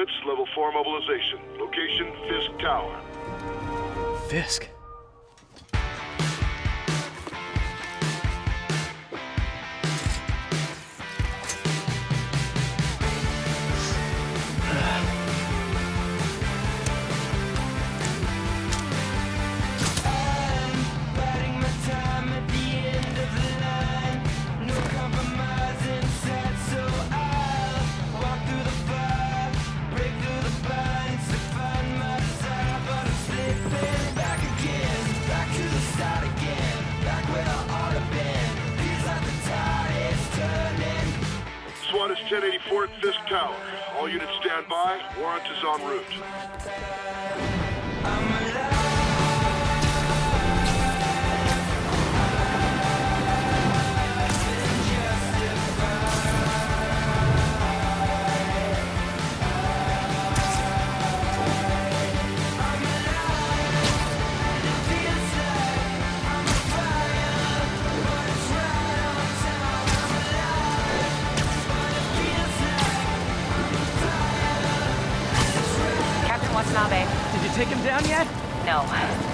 units, level 4 mobilization. Location, Fisk Tower. Fisk? SWAT is 1084 at Fisk Tower. All units stand by. Warrant is en route. Did you take him down yet? No.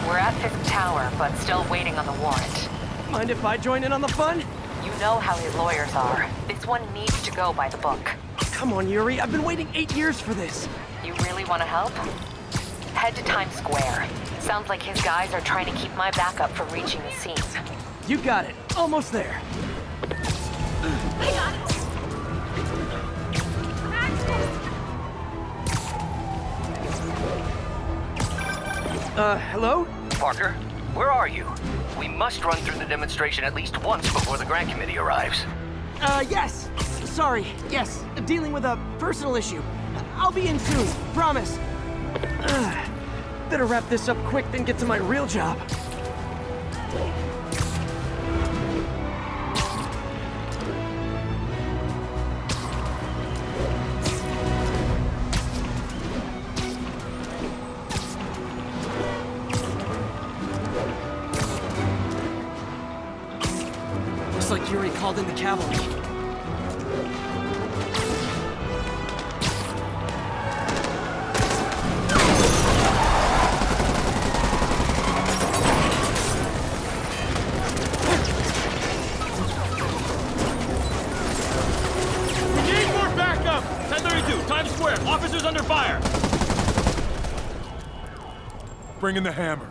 We're at Fisk Tower, but still waiting on the warrant. Mind if I join in on the fun? You know how his lawyers are. This one needs to go by the book. Come on, Yuri. I've been waiting 8 years for this. You really want to help? Head to Times Square. Sounds like his guys are trying to keep my backup from reaching the scene. You got it. Almost there. I got it. Hello? Parker, where are you? We must run through the demonstration at least once before the grant committee arrives. Yes. Sorry. Yes. Dealing with a personal issue. I'll be in soon. Promise. Better wrap this up quick than get to my real job. Looks like Yuri called in the cavalry. Times Square, officers under fire! Bring in the hammer.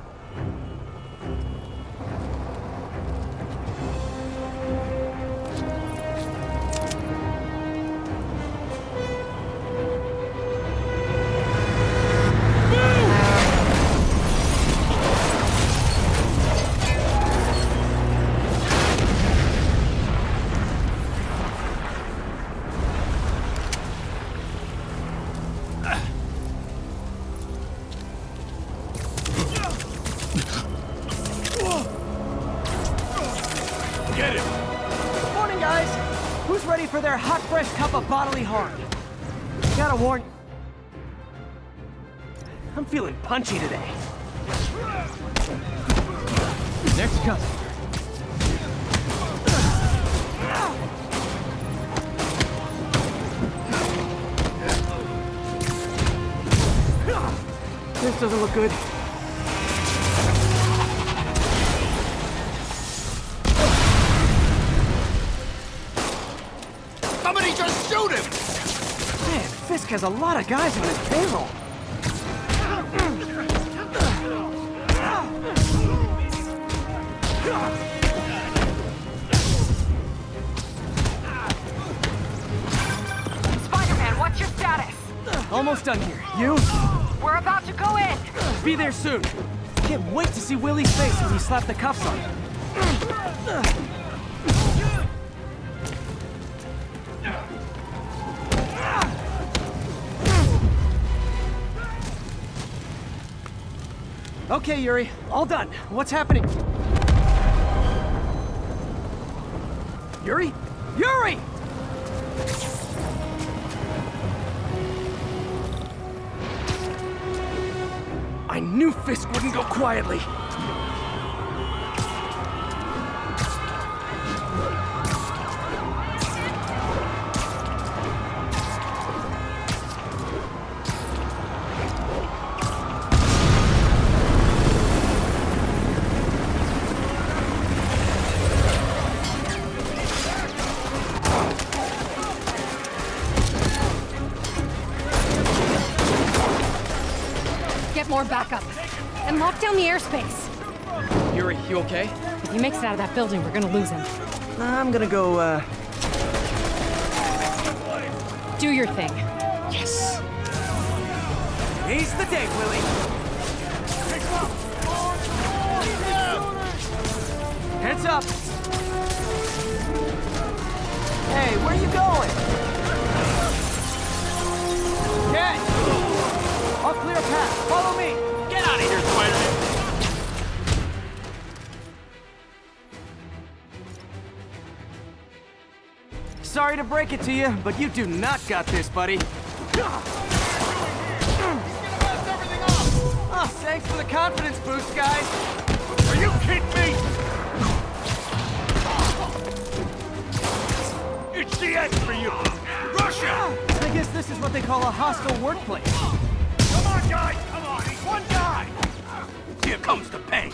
Get him! Morning, guys! Who's ready for their hot, fresh cup of bodily harm? Gotta warn... I'm feeling punchy today. Next customer. This doesn't look good. Somebody just shoot him! Man, Fisk has a lot of guys on his payroll. Spider-Man, what's your status? Almost done here. You? We're about to go in! Be there soon. Can't wait to see Willie's face when he slapped the cuffs on him. Okay, Yuri. All done. What's happening? Yuri? Yuri! I knew Fisk wouldn't go quietly. more backup. And lock down the airspace. Yuri, you okay? If he makes it out of that building, we're gonna lose him. I'm gonna go, Do your thing. Yes! He's the day, Willie! Heads up! Hey, where are you going? Catch! I'll clear a path. Follow me! Get out of here, Spider-Man! Sorry to break it to you, but you do not got this, buddy. Oh, thanks for the confidence boost, guys. Are you kidding me? It's the end for you! Russia! I guess this is what they call a hostile workplace. Come on, guys! Come on, he's one guy! Here comes the pain!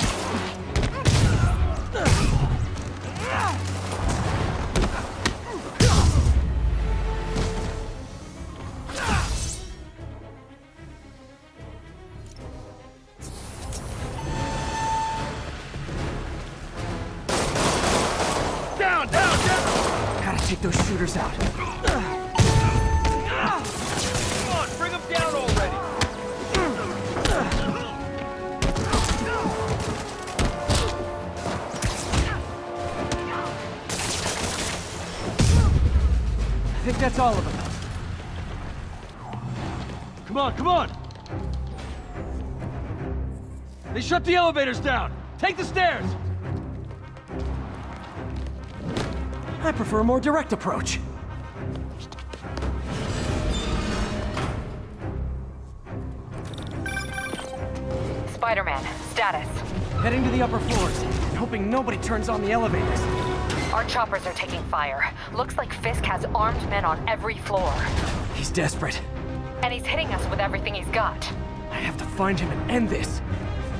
Down, down, down! Gotta take those shooters out. Come on, bring him down already! I think that's all of them. Come on, come on! They shut the elevators down! Take the stairs! I prefer a more direct approach. Spider-Man, status. Heading to the upper floors, and hoping nobody turns on the elevators. Our choppers are taking fire. Looks like Fisk has armed men on every floor. He's desperate. And he's hitting us with everything he's got. I have to find him and end this.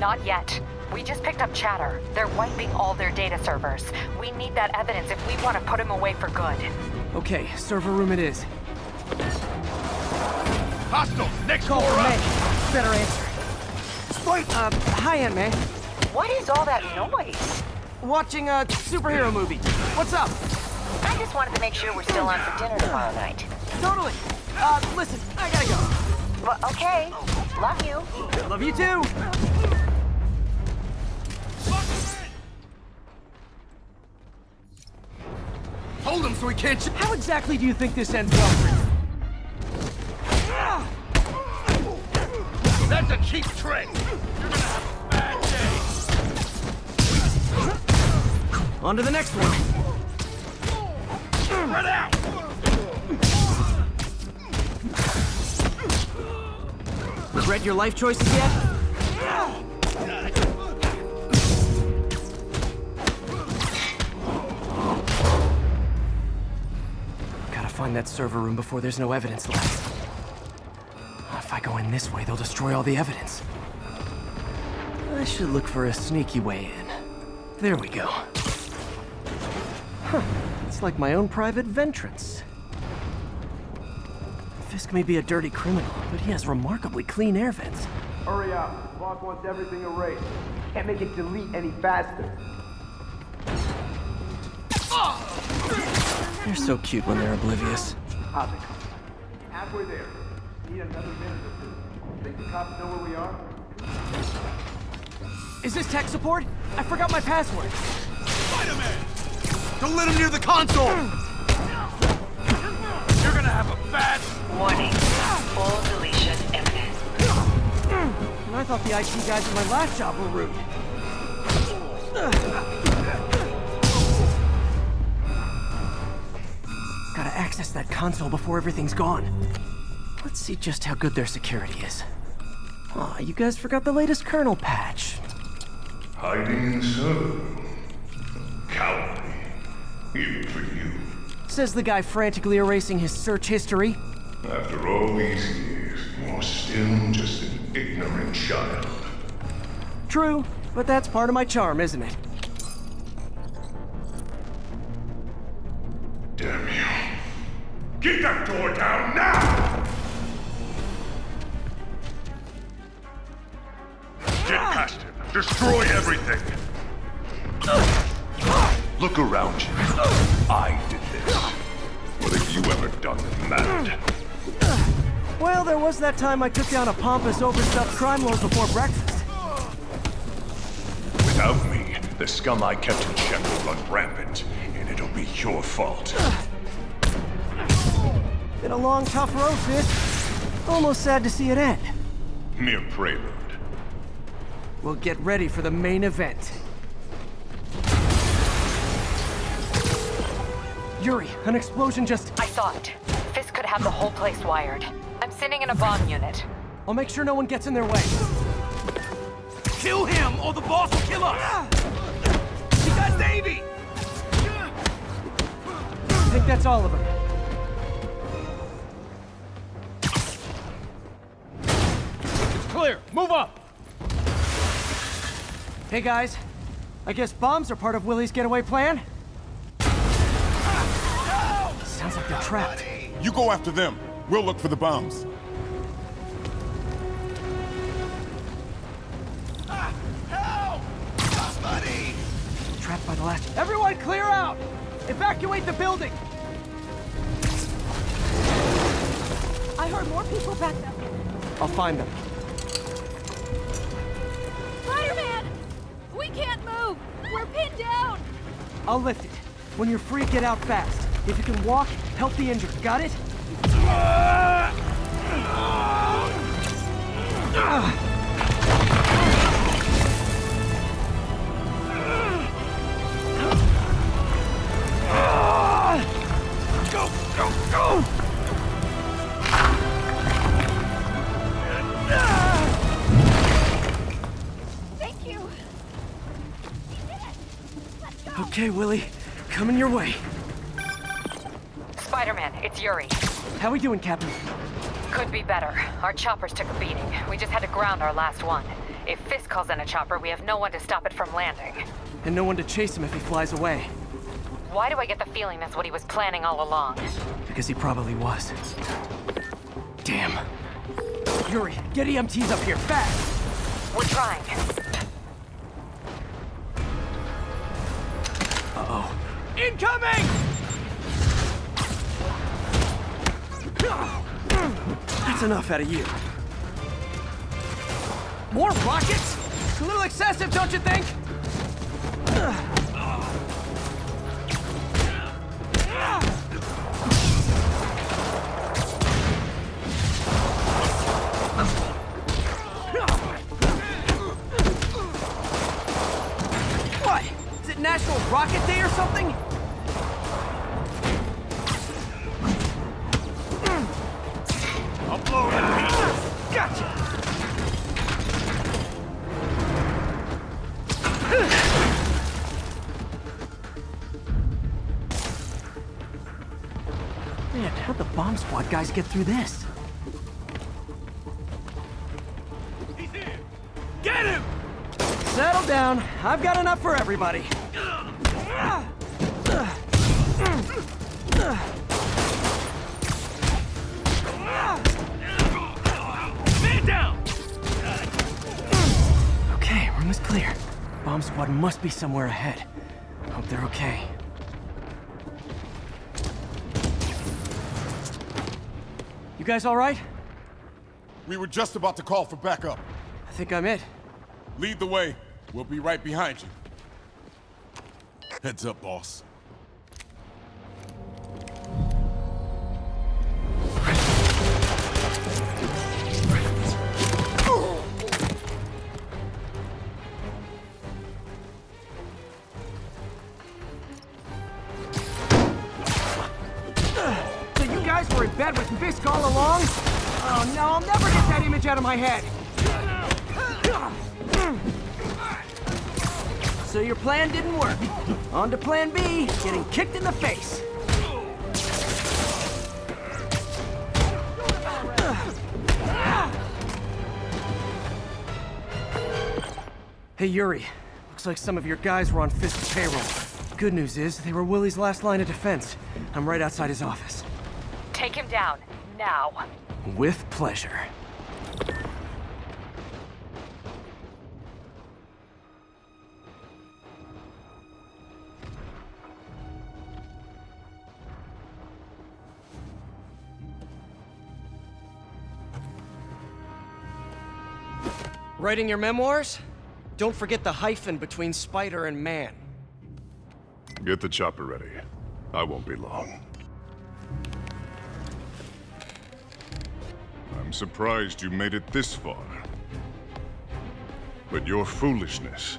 Not yet. We just picked up chatter. They're wiping all their data servers. We need that evidence if we want to put him away for good. Okay, server room it is. Hostile! Next Call floor from up! May. Better answer. Hi, Aunt May. What is all that noise? Watching a superhero movie. What's up? I just wanted to make sure we're still on for dinner tomorrow night. Totally. Listen, I gotta go. Well, okay. Love you. Love you too. Hold him so he can't shoot! How exactly do you think this ends well for you? That's a cheap trick! You're gonna have a bad day! On to the next one. Spread out! Regret your life choices yet? Gotta find that server room before there's no evidence left. If I go in this way, they'll destroy all the evidence. I should look for a sneaky way in. There we go. Huh. It's like my own private ventrance. Fisk may be a dirty criminal, but he has remarkably clean air vents. Hurry up. Boss wants everything erased. Can't make it delete any faster. They're so cute when they're oblivious. How's it going? Halfway there. Need another minute or two. Think the cops know where we are? Is this tech support? I forgot my password. Spider-Man! Don't let him near the console! You're gonna have a bad... Warning. Full deletion imminent. And I thought the IT guys at my last job were rude. Gotta access that console before everything's gone. Let's see just how good their security is. Aw, you guys forgot the latest kernel patch. Hiding so cowardly, even for you. Says the guy frantically erasing his search history. After all these years, you're still just an ignorant child. True, but that's part of my charm, isn't it? Damn you. Get that door down now! past him. Destroy everything. Look around you. I did this. What have you ever done that mattered? Well, there was that time I took down a pompous, overstuffed crime lord before breakfast. Without me, the scum I kept in check will run rampant, and it'll be your fault. Been a long, tough road, Fisk. Almost sad to see it end. Mere prelude. We'll get ready for the main event. Yuri, an explosion just... I saw it. Fisk could have the whole place wired. I'm sending in a bomb unit. I'll make sure no one gets in their way. Kill him, or the boss will kill us! He got Davey! I think that's all of them. It's clear. Move up! Hey guys, I guess bombs are part of Willie's getaway plan? Sounds like they're trapped. You go after them. We'll look for the bombs. Help! Somebody! Trapped by the last... Everyone clear out! Evacuate the building! I heard more people back there. I'll find them. Spider-Man! We can't move! We're pinned down! I'll lift it. When you're free, get out fast. If you can walk, help the injured. Got it? Go, go, go! Thank you! Okay, Willie. Coming your way. Spider-Man, it's Yuri. How we doing, Captain? Could be better. Our choppers took a beating. We just had to ground our last one. If Fisk calls in a chopper, we have no one to stop it from landing. And no one to chase him if he flies away. Why do I get the feeling that's what he was planning all along? Because he probably was. Damn. Yuri, get EMTs up here, fast! We're trying. Uh-oh. Incoming! That's enough out of you. More rockets? It's a little excessive, don't you think? What? Is it National Rocket Day or something? Upload it, Pete. Gotcha! Man, how'd the bomb squad guys get through this? He's here! Get him! Settle down. I've got enough for everybody. Man down! Okay, room is clear. Bomb squad must be somewhere ahead. Hope they're okay. You guys all right? We were just about to call for backup. I think I'm it. Lead the way. We'll be right behind you. Heads up, boss. So you guys were in bed with Fisk all along? Oh no, I'll never get that image out of my head. So your plan didn't work. On to plan B, getting kicked in the face. Hey Yuri, looks like some of your guys were on Fisk's payroll. Good news is, they were Willie's last line of defense. I'm right outside his office. Take him down, now. With pleasure. Writing your memoirs? Don't forget the hyphen between spider and man. Get the chopper ready. I won't be long. I'm surprised you made it this far. But your foolishness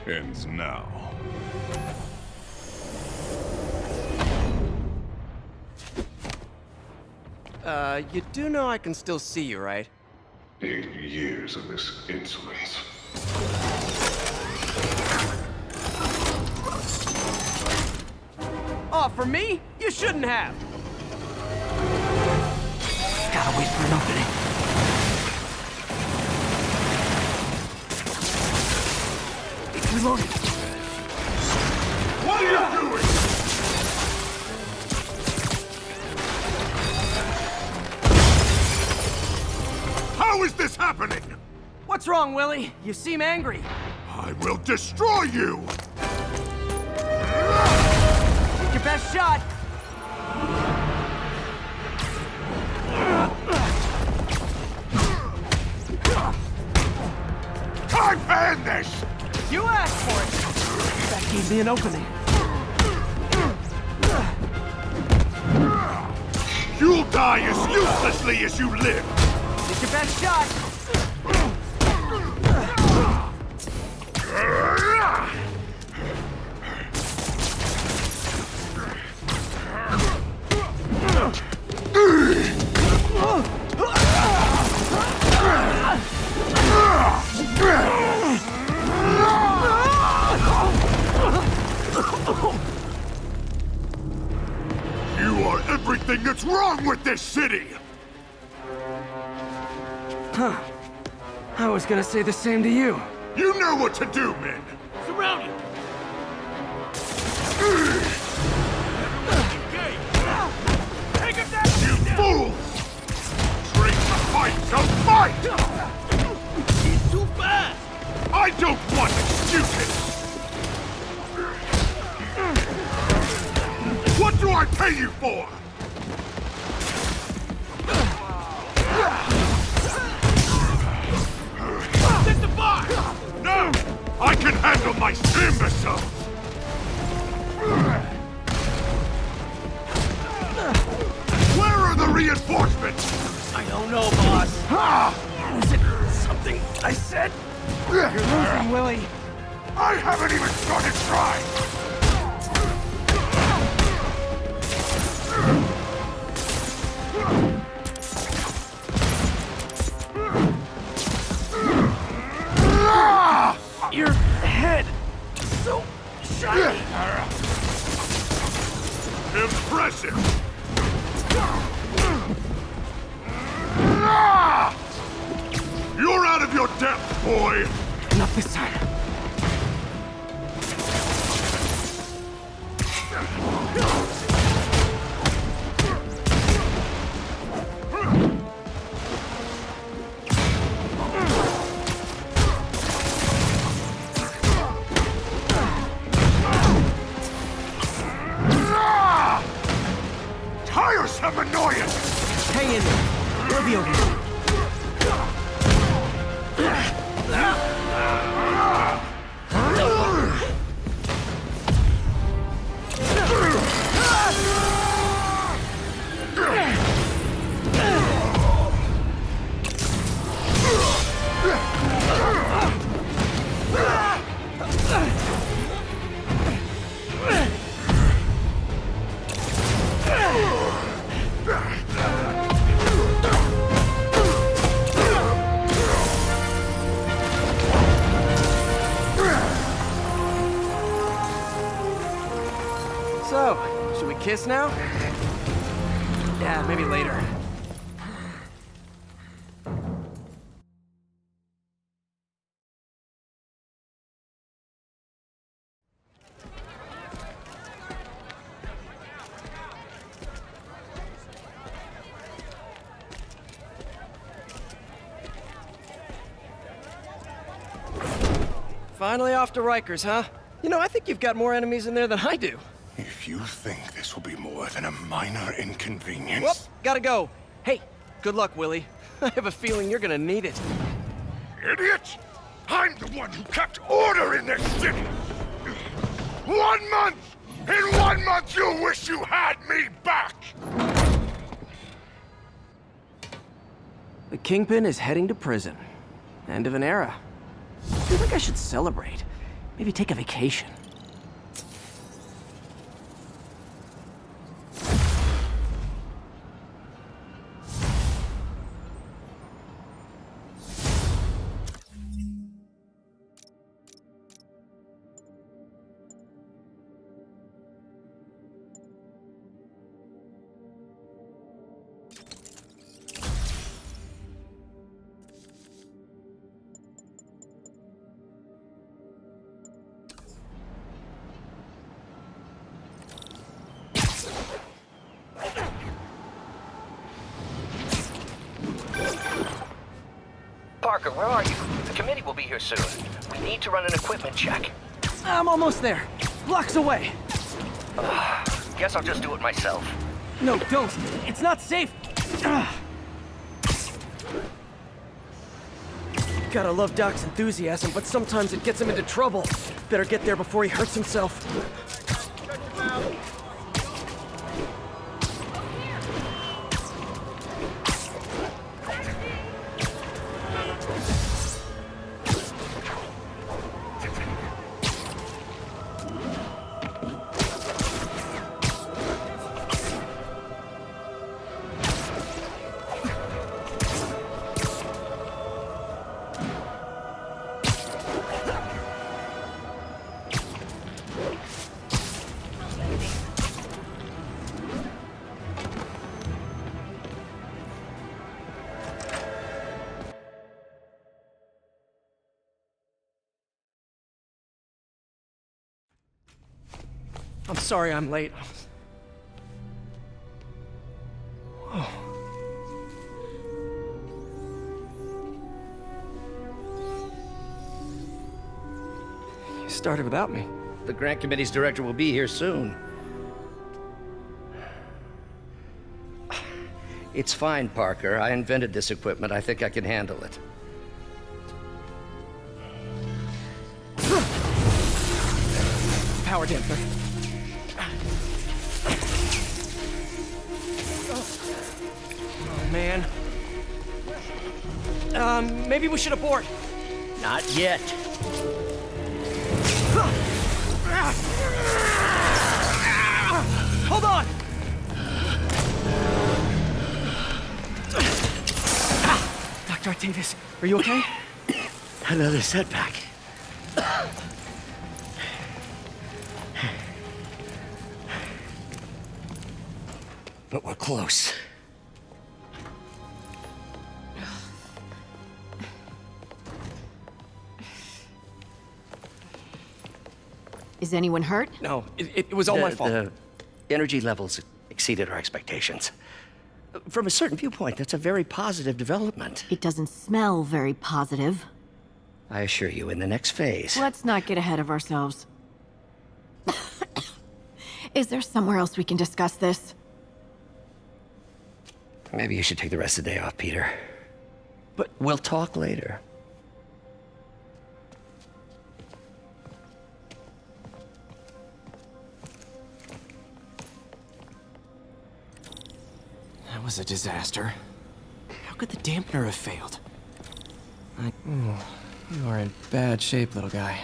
ends now. You do know I can still see you, right? 8 years of this insolence. Oh, for me? You shouldn't have! Gotta wait for an opening. It's reloading. What are you doing? How is this happening? What's wrong, Willie? You seem angry. I will destroy you! Take your best shot. I've had this! You asked for it. That gave me an opening. You'll die as uselessly as you live! Take your best shot. You are everything that's wrong with this city! I was gonna say the same to you. You know what to do, men! Surround him! Take him down! You fools! Train to fight, so fight! He's too fast! I don't want excuses! What do I pay you for? Set the bar! No! I can handle my imbeciles! Where are the reinforcements? I don't know, boss. Was it something I said? You're losing, Willie. I haven't even started trying! Your head, so shiny. Impressive! You're out of your depth, boy! Not this time. Tiresome annoyance! Hang in there. We'll be okay. So, should we kiss now? Yeah, maybe later. Finally off to Rikers, huh? You know, I think you've got more enemies in there than I do. If you think this will be more than a minor inconvenience... Whoop, gotta go. Hey, good luck, Willie. I have a feeling you're gonna need it. idiot! I'm the one who kept order in this city! 1 month! In 1 month you'll wish you had me back! The Kingpin is heading to prison. End of an era. I feel like I should celebrate. Maybe take a vacation. Parker, where are you? The committee will be here soon. We need to run an equipment check. I'm almost there. Blocks away. Guess I'll just do it myself. No, don't. It's not safe. Gotta love Doc's enthusiasm, but sometimes it gets him into trouble. Better get there before he hurts himself. I'm sorry I'm late. Whoa. You started without me. The grant committee's director will be here soon. It's fine, Parker. I invented this equipment. I think I can handle it. Power damper. Oh, man. Maybe we should abort. Not yet. Hold on! Dr. Octavius, are you okay? Another setback. But we're close. Is anyone hurt? No, it was all my fault. The energy levels exceeded our expectations. From a certain viewpoint, that's a very positive development. It doesn't smell very positive. I assure you, in the next phase... Let's not get ahead of ourselves. Is there somewhere else we can discuss this? Maybe you should take the rest of the day off, Peter. But we'll talk later. That was a disaster. How could the dampener have failed? You are in bad shape, little guy.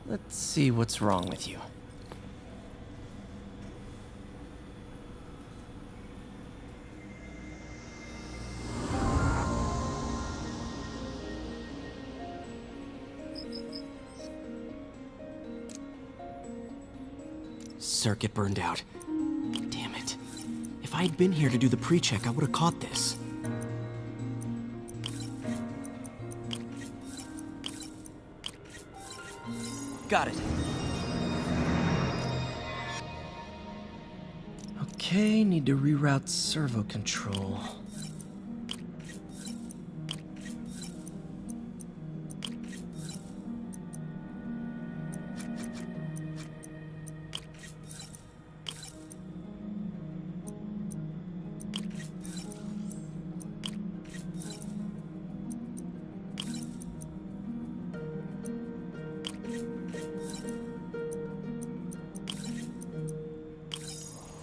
Let's see what's wrong with you. Circuit burned out. Damn it. If I had been here to do the pre-check, I would have caught this. Got it. Okay, need to reroute servo control.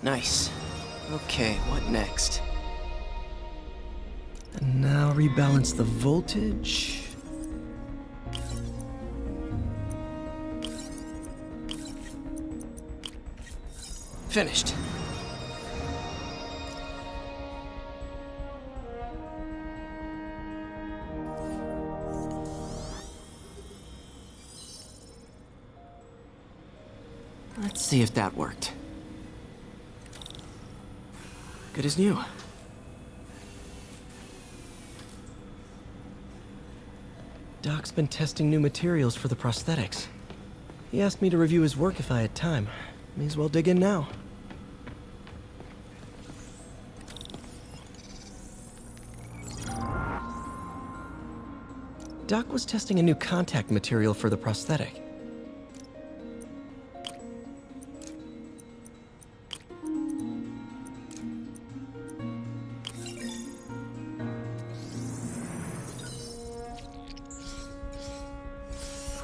Nice. Okay, what next? And now rebalance the voltage. Finished. Let's see if that worked. Good as new. Doc's been testing new materials for the prosthetics. He asked me to review his work if I had time. May as well dig in now. Doc was testing a new contact material for the prosthetic.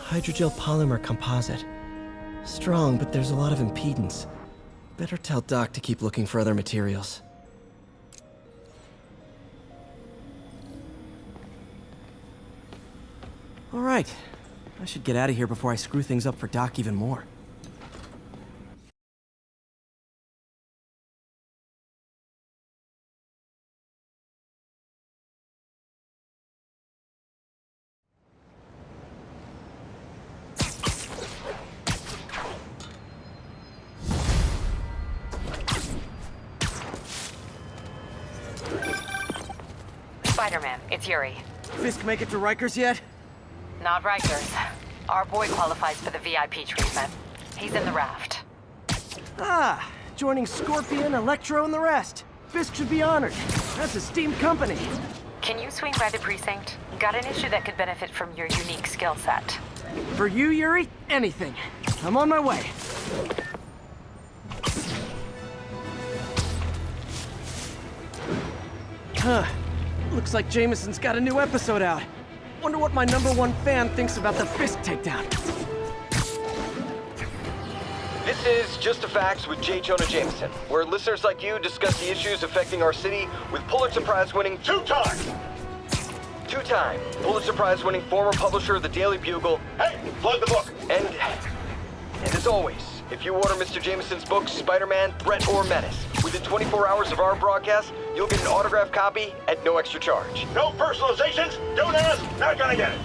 Hydrogel polymer composite. Strong, but there's a lot of impedance. Better tell Doc to keep looking for other materials. All right. I should get out of here before I screw things up for Doc even more. Spider-Man, it's Yuri. Fisk make it to Rikers yet? Not Rikers. Our boy qualifies for the VIP treatment. He's in the raft. Ah, joining Scorpion, Electro, and the rest. Fisk should be honored. That's a steamed company. Can you swing by the precinct? Got an issue that could benefit from your unique skill set. For you, Yuri, anything. I'm on my way. Huh. Looks like Jameson's got a new episode out. Wonder what my #1 fan thinks about the Fisk takedown. This is Just the Facts with J. Jonah Jameson, where listeners like you discuss the issues affecting our city with Pulitzer Prize-winning two-time Pulitzer Prize-winning former publisher of the Daily Bugle. Hey, plug the book. And as always, if you order Mr. Jameson's book, Spider-Man, Threat or Menace, within 24 hours of our broadcast, you'll get an autographed copy at no extra charge. No personalizations, don't ask, not gonna get it.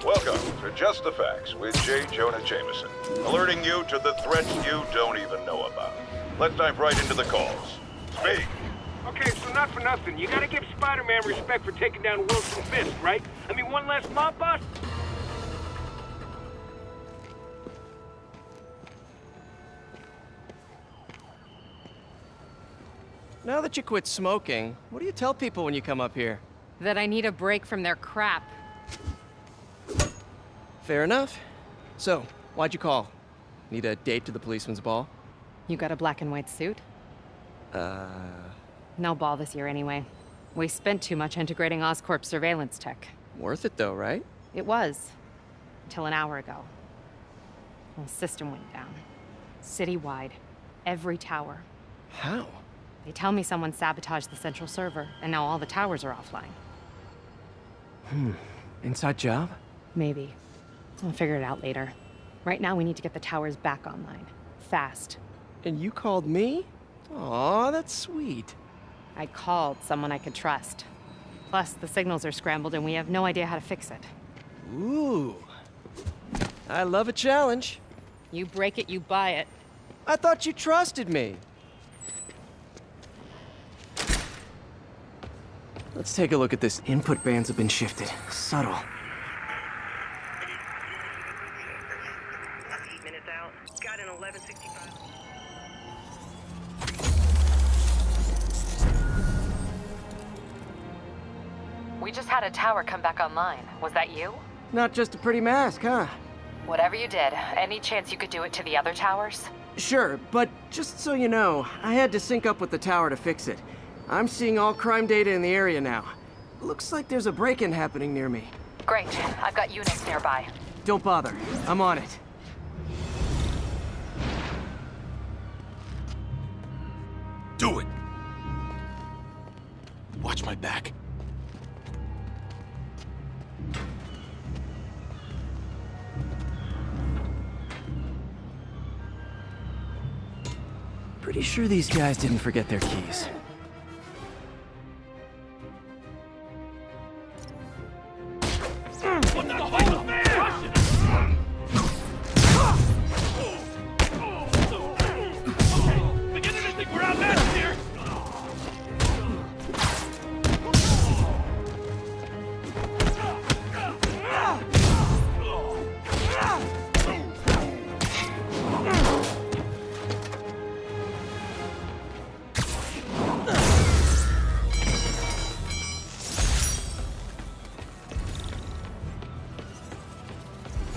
Welcome to Just the Facts with J. Jonah Jameson, alerting you to the threats you don't even know about. Let's dive right into the calls. Speak. Okay, so not for nothing. You gotta give Spider-Man respect for taking down Wilson Fisk, right? I mean, one less mob boss? Now that you quit smoking, what do you tell people when you come up here? That I need a break from their crap. Fair enough. So, why'd you call? Need a date to the policeman's ball? You got a black and white suit? No ball this year anyway. We spent too much integrating Oscorp's surveillance tech. Worth it though, right? It was. Until an hour ago. The system went down. Citywide. Every tower. How? They tell me someone sabotaged the central server, and now all the towers are offline. Inside job? Maybe. I'll figure it out later. Right now, we need to get the towers back online. Fast. And you called me? Aw, that's sweet. I called someone I could trust. Plus, the signals are scrambled, and we have no idea how to fix it. Ooh. I love a challenge. You break it, you buy it. I thought you trusted me. Let's take a look at this. Input bands have been shifted. Subtle. 8 minutes out. Got an 1165. We just had a tower come back online. Was that you? Not just a pretty mask, huh? Whatever you did, any chance you could do it to the other towers? Sure, but just so you know, I had to sync up with the tower to fix it. I'm seeing all crime data in the area now. Looks like there's a break-in happening near me. Great. I've got units nearby. Don't bother. I'm on it. Do it! Watch my back. Pretty sure these guys didn't forget their keys. What the hell, man? Beginning to think we're outmatched here.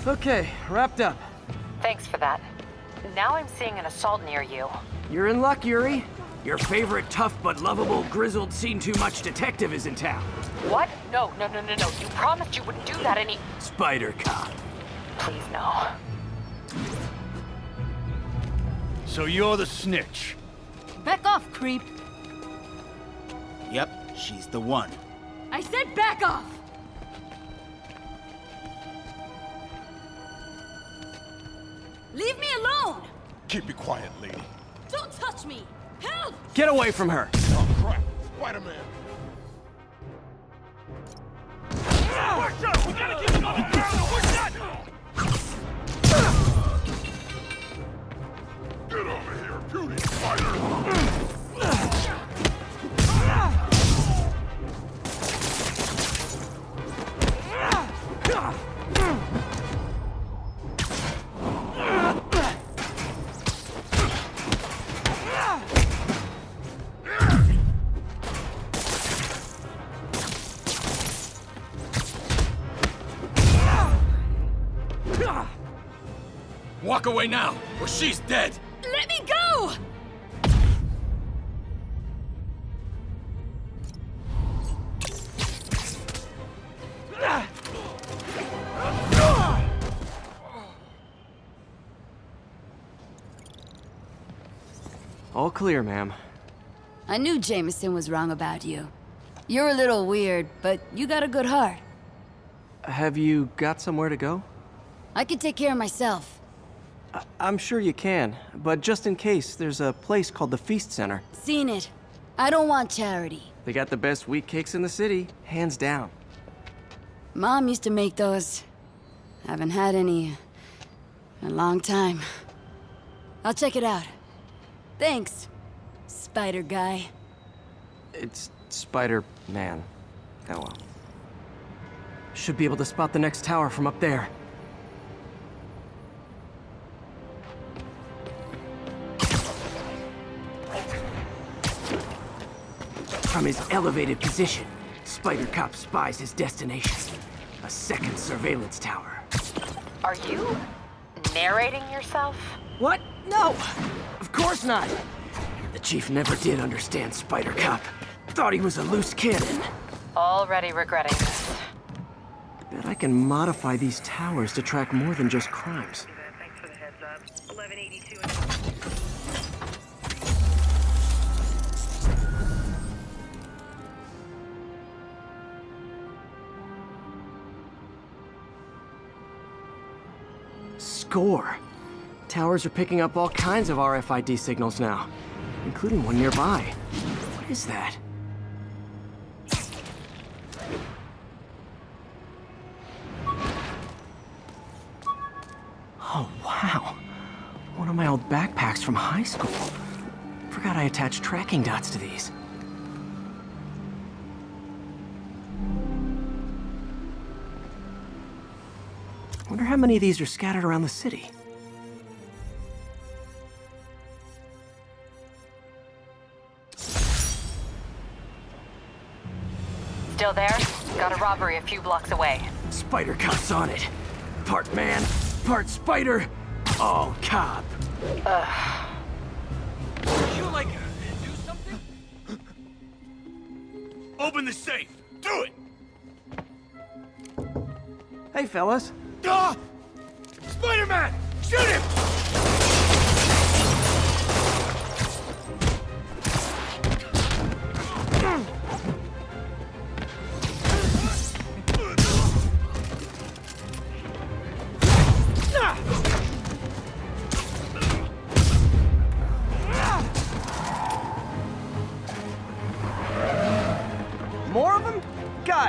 Okay, wrapped up. Thanks for that. Now I'm seeing an assault near you. You're in luck, Yuri. Your favorite tough but lovable, grizzled, seen-too-much detective is in town. What? No. You promised you wouldn't do that any... Spider Cop. Please, no. So you're the snitch. Back off, creep. Yep, she's the one. I said back off! Leave me alone! Keep it quiet, lady. Don't touch me! Help! Get away from her! Oh, crap. Spider-Man. Watch out! We gotta keep him on the ground! We're done! Get over here, beauty spider! Walk away now, or she's dead! Let me go! All clear, ma'am. I knew Jameson was wrong about you. You're a little weird, but you got a good heart. Have you got somewhere to go? I can take care of myself. I'm sure you can, but just in case, there's a place called the Feast Center. Seen it. I don't want charity. They got the best wheat cakes in the city, hands down. Mom used to make those. Haven't had any in a long time. I'll check it out. Thanks, Spider Guy. It's Spider-Man. Oh well. Should be able to spot the next tower from up there. From his elevated position, Spider Cop spies his destination. A second surveillance tower. Are you narrating yourself? What? No! Of course not! The Chief never did understand Spider Cop. Thought he was a loose cannon. Already regretting this. Bet I can modify these towers to track more than just crimes. Thanks for the heads up. 1182. Score! Towers are picking up all kinds of RFID signals now, including one nearby. What is that? Oh, wow. One of my old backpacks from high school. Forgot I attached tracking dots to these. Wonder how many of these are scattered around the city. Still there? Got a robbery a few blocks away. Spider Cop's on it. Part man, part spider, all cop. You like do something? Open the safe. Do it. Hey, fellas. Ah! Spider-Man! Shoot him!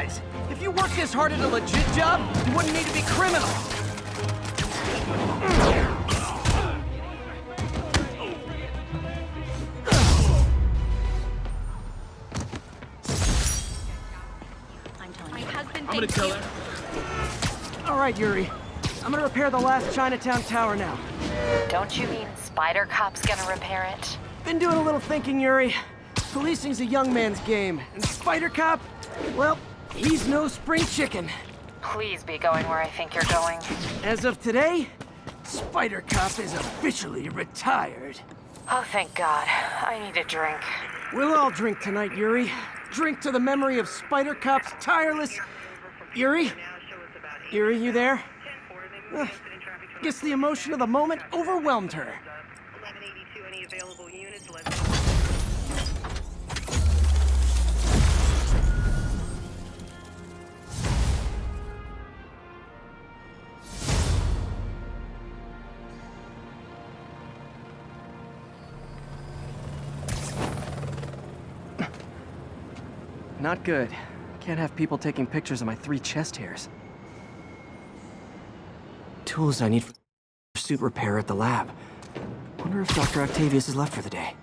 Guys, if you worked this hard at a legit job, you wouldn't need to be criminals. I'm gonna tell her. All right, Yuri. I'm gonna repair the last Chinatown tower now. Don't you mean Spider Cop's gonna repair it? Been doing a little thinking, Yuri. Policing's a young man's game, and Spider Cop, well, he's no spring chicken. Please be going where I think you're going. As of today, Spider Cop is officially retired. Oh, thank God. I need a drink. We'll all drink tonight, Yuri. Drink to the memory of Spider Cop's tireless... Yuri? Yuri, you there? Guess the emotion of the moment overwhelmed her. 1182, any available units, let's... Not good. Can't have people taking pictures of my 3 chest hairs. Tools I need for suit repair at the lab. Wonder if Dr. Octavius is left for the day.